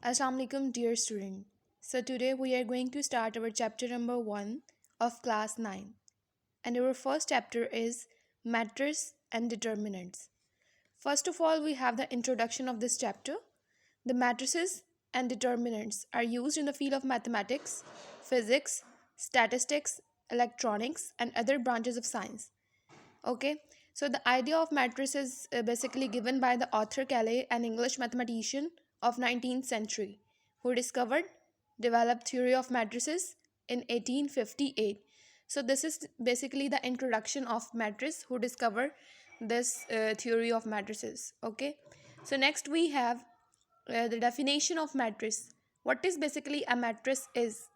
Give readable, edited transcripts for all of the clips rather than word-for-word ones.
Assalamu alaikum, dear student. So today we are going to start our chapter number 1 of class 9. And our first chapter is matrices and determinants. First of all, we have the introduction of this chapter. The matrices and determinants are used in the field of mathematics, physics, statistics, electronics, and other branches of science. Okay, so the idea of matrix is basically given by the author Cayley, an English mathematician of 19th century, who developed theory of matrices in 1858. So this is basically the introduction of matrix, who discovered this theory of matrices. Okay, so next we have the definition of matrix. What is basically a matrix is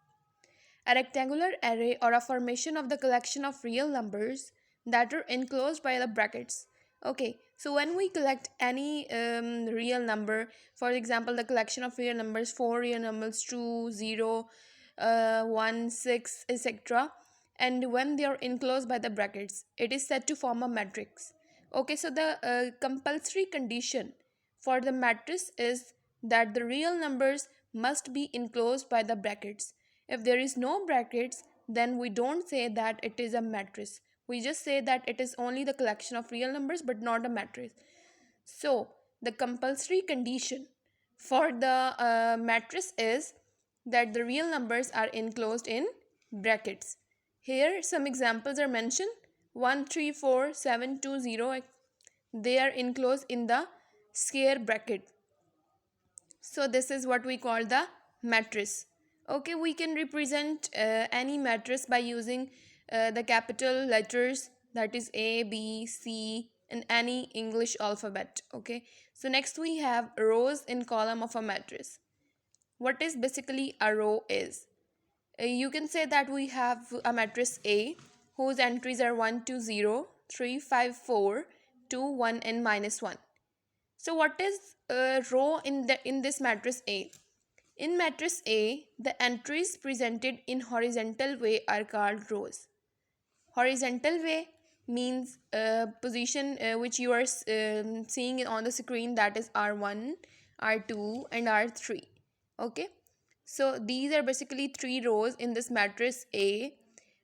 a rectangular array or a formation of the collection of real numbers that are enclosed by the brackets. Okay, so when we collect any real number, for example, the collection of real numbers, 4 real numbers, 2, 0, 1, 6, etc., and when they are enclosed by the brackets, it is said to form a matrix. Okay, so the compulsory condition for the matrix is that the real numbers must be enclosed by the brackets. If there is no brackets, then we don't say that it is a matrix. We just say that it is only the collection of real numbers but not a matrix. So, the compulsory condition for the matrix is that the real numbers are enclosed in brackets. Here some examples are mentioned: 1, 3, 4, 7, 2, 0. They are enclosed in the square bracket. So this is what we call the matrix. Okay, we can represent any matrix by using the capital letters, that is A, B, C, and any English alphabet. Okay, so next we have rows in column of a matrix. What is basically a row is? You can say that we have a matrix A whose entries are 1, 2, 0, 3, 5, 4, 2, 1, and -1. So what is a row in this matrix A? In matrix A, the entries presented in horizontal way are called rows. Horizontal way means position which you are seeing on the screen, that is R1, R2, and R3. Okay, so these are basically three rows in this matrix A.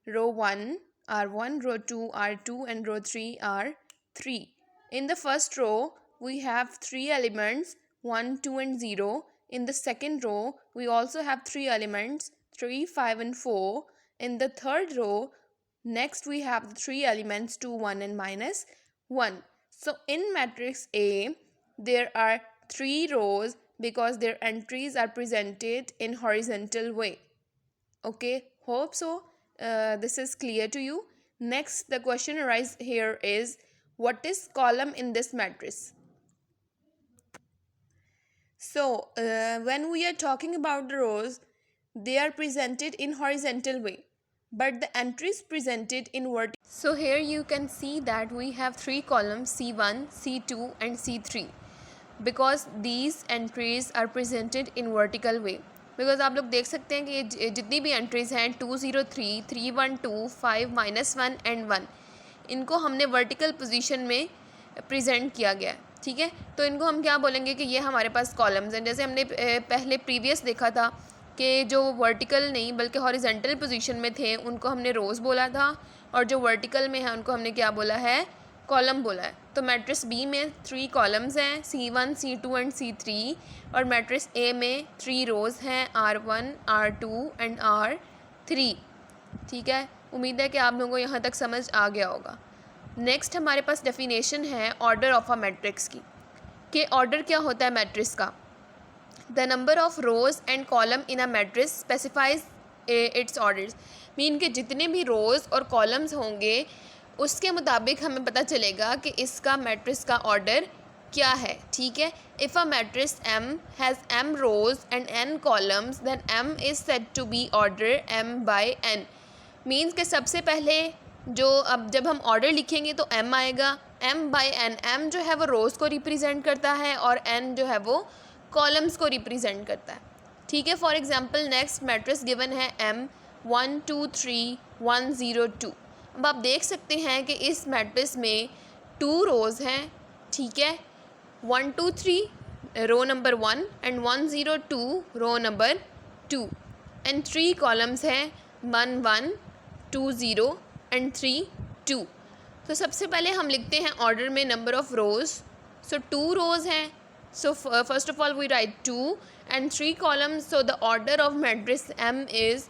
Row 1 R1, row 2 R2, and row 3 R3. In the first row we have three elements 1, 2, and 0. In the second row we also have three elements 3, 5, and 4. In the third row, next we have the three elements 2, 1, and -1. So in matrix A, there are three rows because their entries are presented in horizontal way. Okay, hope so. This is clear to you. Next, the question arises here is, what is column in this matrix? So when we are talking about the rows, they are presented in horizontal way, but the entries presented in vertical. So here you can see that we have three columns, C1, C2, and C3, because these entries are presented in vertical way. Because आप लोग देख सकते हैं कि ये जितनी भी entries हैं 203, 312, 5 -1 एंड 1, इनको हमने वर्टिकल पोजीशन में प्रेजेंट किया गया है. ठीक है, तो इनको हम क्या बोलेंगे कि ये हमारे पास कॉलम्स हैं. जैसे हमने पहले प्रीवियस देखा था कि जो वर्टिकल नहीं बल्कि हॉरिजेंटल पोजीशन में थे उनको हमने रोज़ बोला था, और जो वर्टिकल में है उनको हमने क्या बोला है, कॉलम बोला है. तो मैट्रिक्स बी में थ्री कॉलम्स हैं, C1, C2 एंड C3, और मैट्रिक्स ए में थ्री रोज़ हैं, R1, R2 एंड R3. ठीक है, उम्मीद है कि आप लोगों को यहाँ तक समझ आ गया होगा. नेक्स्ट हमारे पास डेफिनेशन है ऑर्डर ऑफ अ मैट्रिक्स की, कि ऑर्डर क्या होता है मैट्रिक्स का. The number of rows and column in a matrix specifies its orders. Mean के जितने भी रोज़ और कॉलम्स होंगे उसके मुताबिक हमें पता चलेगा कि इसका मैट्रिक्स का ऑर्डर क्या है. ठीक है, if a matrix M has M rows and N columns then M is said to be order M by N. Means के सबसे पहले जो अब जब हम ऑर्डर लिखेंगे तो M आएगा, M बाय N. M जो है वो रोज़ को रिप्रेजेंट करता है और N जो है वो कॉलम्स को रिप्रेजेंट करता है. ठीक है, for example next matrix given है M 1, 2, 3, 1, 0, 2. अब आप देख सकते हैं कि इस मैट्रिक्स में टू रोज़ हैं. ठीक है, 1, 2, 3 row number 1 and 102 row number 2 and 3 columns हैं 1 1 2 0 and 3 2. तो सबसे पहले हम लिखते हैं ऑर्डर में नंबर ऑफ रोज़. सो 2 रोज़ हैं. So first of all we write 2 and 3 columns. So the order of matrix M is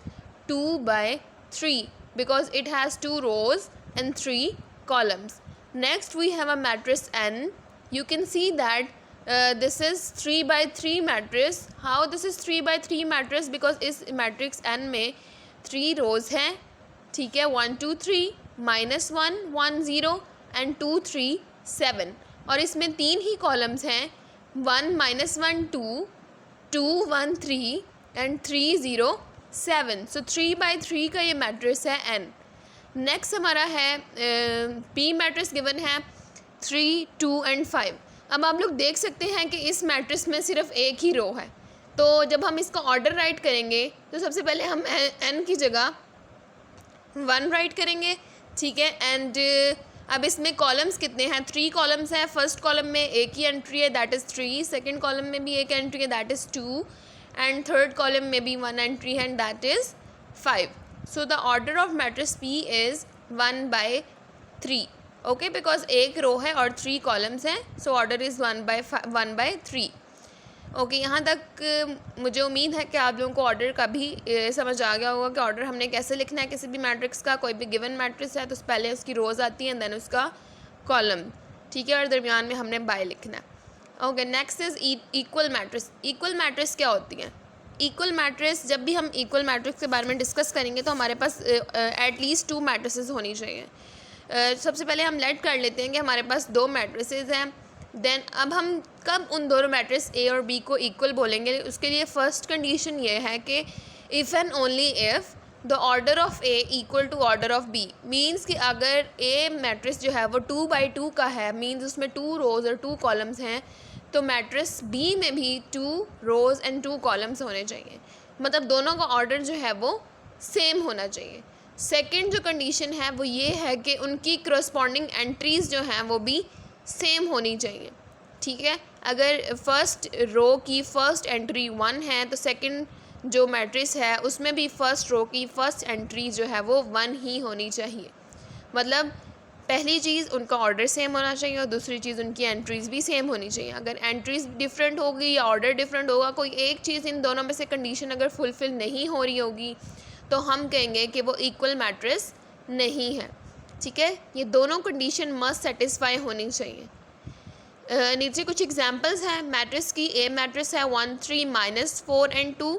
2 by 3 because it has 2 rows and 3 columns. Next we have a matrix N. You can see that this is 3 by 3 matrix. How this is 3 by 3 matrix? Because इस matrix N में 3 rows हैं. ठीक है, 1 2 3 -1 1 0 and 2 3 7 और इसमें 3 ही columns हैं 1 -1 2 2 1 3 and 3 0 7. So 3 by 3 का ये मैट्रिक्स है N. नेक्स्ट हमारा है P मैट्रिक्स गिवन है 3 2 and 5. अब आप लोग देख सकते हैं कि इस मैट्रिक्स में सिर्फ एक ही रो है. तो जब हम इसका ऑर्डर राइट करेंगे तो सबसे पहले हम N की जगह 1 राइट करेंगे. ठीक है, एंड अब इसमें कॉलम्स कितने हैं? 3 कॉलम्स हैं. फर्स्ट कॉलम में एक ही एंट्री है, दैट इज़ 3. सेकंड कॉलम में भी एक एंट्री है, that is 2. And third column में भी 1 एंट्री है, and that is 5. So the order of matrix P is 1 by 3. Okay, because एक रो है और 3 कॉलम्स हैं. So order is 1 by 3. Okay, यहाँ तक मुझे उम्मीद है कि आप लोगों को ऑर्डर का भी समझ आ गया होगा कि ऑर्डर हमने कैसे लिखना है किसी भी मैट्रिक्स का. कोई भी गिवन मैट्रिक्स है तो पहले उसकी रोज़ आती हैं, देन उसका कॉलम. ठीक है, और दरमियान में हमने बाय लिखना है. Okay, next is equal matrix. Equal matrix क्या होती हैं? इक्वल मैट्रिक्स, जब भी हम इक्वल मैट्रिक्स के बारे में डिस्कस करेंगे तो हमारे पास एटलीस्ट 2 मैट्रिसेस होनी चाहिए. सबसे पहले हम लेट कर लेते हैं कि हमारे पास 2 मैट्रिसेस हैं. देन अब हम कब उन दोनों मैट्रिक्स ए और बी को इक्वल बोलेंगे? उसके लिए फ़र्स्ट कंडीशन ये है कि if and only if the order of A equal to order of B. Means कि अगर ए मैट्रिक्स जो है वो 2 by 2 का है, मीन्स उसमें 2 रोज़ और 2 कॉलम्स हैं, तो मैट्रिक्स बी में भी 2 रोज़ एंड 2 कॉलम्स होने चाहिए. मतलब दोनों का ऑर्डर जो है वो सेम होना चाहिए. सेकेंड जो कंडीशन है वो ये है कि उनकी करस्पॉन्डिंग एंट्रीज़ जो हैं वो भी सेम होनी चाहिए. ठीक है, अगर फर्स्ट रो की फ़र्स्ट एंट्री 1 है तो सेकंड जो मैट्रिक्स है उसमें भी फ़र्स्ट रो की फ़र्स्ट एंट्री जो है वो 1 ही होनी चाहिए. मतलब पहली चीज़ उनका ऑर्डर सेम होना चाहिए और दूसरी चीज़ उनकी एंट्रीज़ भी सेम होनी चाहिए. अगर एंट्रीज़ डिफरेंट होगी या ऑर्डर डिफरेंट होगा, कोई एक चीज़ इन दोनों में से कंडीशन अगर फुलफ़िल नहीं हो रही होगी तो हम कहेंगे कि वो इक्वल मैट्रिक्स नहीं है. ठीक है, ये दोनों कंडीशन मस्ट सेटिस्फाई होनी चाहिए. नीचे कुछ एग्जांपल्स हैं मैट्रिक्स की. ए मैट्रिक्स है 1 3 -4 and 2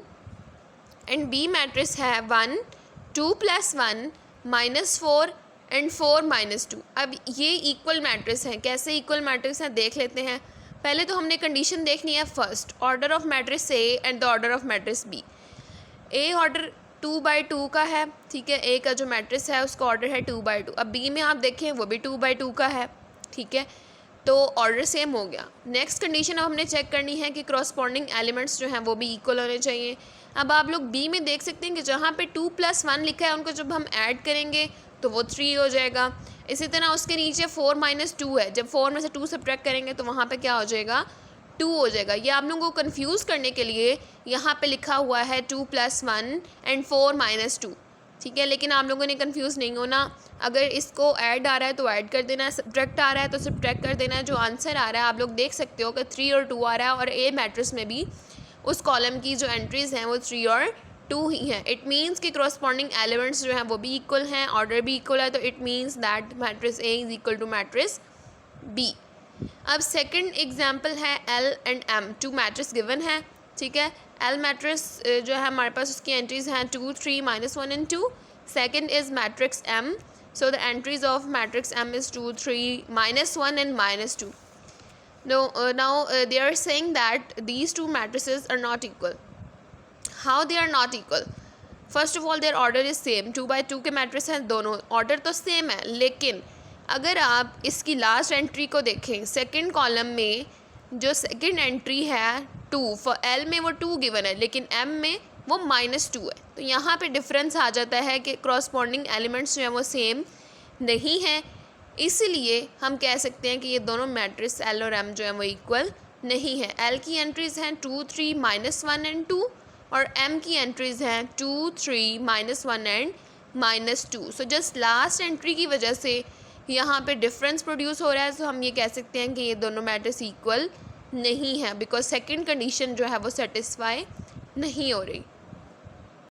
एंड बी मैट्रिक्स है 1 2 + 1 -4 and 4 -2. अब ये इक्वल मैट्रिक्स हैं. कैसे इक्वल मैट्रिक्स हैं देख लेते हैं. पहले तो हमने कंडीशन देखनी है first, order of matrix A and the order of matrix B. A order 2 by 2 का है. ठीक है, ए का जो मैट्रिक्स है उसका ऑर्डर है 2 by 2. अब बी में आप देखें वो भी 2 by 2 का है. ठीक है, तो ऑर्डर सेम हो गया. नेक्स्ट कंडीशन अब हमने चेक करनी है कि करस्पॉन्डिंग एलिमेंट्स जो हैं वो भी इक्वल होने चाहिए. अब आप लोग बी में देख सकते हैं कि जहाँ पे 2 + 1 लिखा है उनको जब हम ऐड करेंगे तो वो 3 हो जाएगा. इसी तरह उसके नीचे 4 - 2 है, जब 4 में से 2 सब्ट्रैक्ट करेंगे तो वहाँ पे क्या हो जाएगा? 2 हो जाएगा. ये आप लोगों को कंफ्यूज करने के लिए यहाँ पे लिखा हुआ है 2 + 1 and 4 - 2. ठीक है, लेकिन आप लोगों ने कंफ्यूज नहीं होना. अगर इसको ऐड आ रहा है तो ऐड कर देना है, सब्ट्रैक्ट आ रहा है तो सब्ट्रैक्ट कर देना है. जो आंसर आ रहा है आप लोग देख सकते हो कि 3 और 2 आ रहा है और ए मैट्रिक्स में भी उस कॉलम की जो एंट्रीज़ हैं वो 3 और 2 ही हैं. इट मीन्स कि करस्पॉन्डिंग एलिमेंट्स जो हैं वो भी इक्वल हैं, ऑर्डर भी इक्वल है. तो it means that matrix A is equal to matrix B. अब सेकंड एग्जांपल है L and M. 2 matrix given है. ठीक है, एल मैट्रिक्स जो है हमारे पास उसकी एंट्रीज़ हैं 2 3 -1 and 2. Second is matrix M. So the entries of matrix M is 2 3 -1 and -2. Now they are saying that these 2 matrices are not equal. How they are not equal? First of all their order is same. 2 by 2 के matrix हैं दोनों, order तो same है. लेकिन अगर आप इसकी last entry को देखें, सेकंड कॉलम में जो सेकंड एंट्री है 2, फॉर एल में वो 2 गिवन है लेकिन एम में वो -2 है. तो यहाँ पे डिफरेंस आ जाता है कि करस्पॉन्डिंग एलिमेंट्स जो हैं वो सेम नहीं हैं. इसलिए हम कह सकते हैं कि ये दोनों मैट्रिक्स एल और एम जो हैं वो इक्वल नहीं है। एल की एंट्रीज़ हैं 2 3 -1 एंड 2 और एम की एंट्रीज़ हैं 2 3 -1 and -2। So just last entry की वजह से यहाँ पे डिफरेंस प्रोड्यूस हो रहा है। सो हम ये कह सकते हैं कि ये दोनों मैट्रिक्स इक्वल नहीं है, बिकॉज सेकंड कंडीशन जो है वो सेटिस्फाई नहीं हो रही।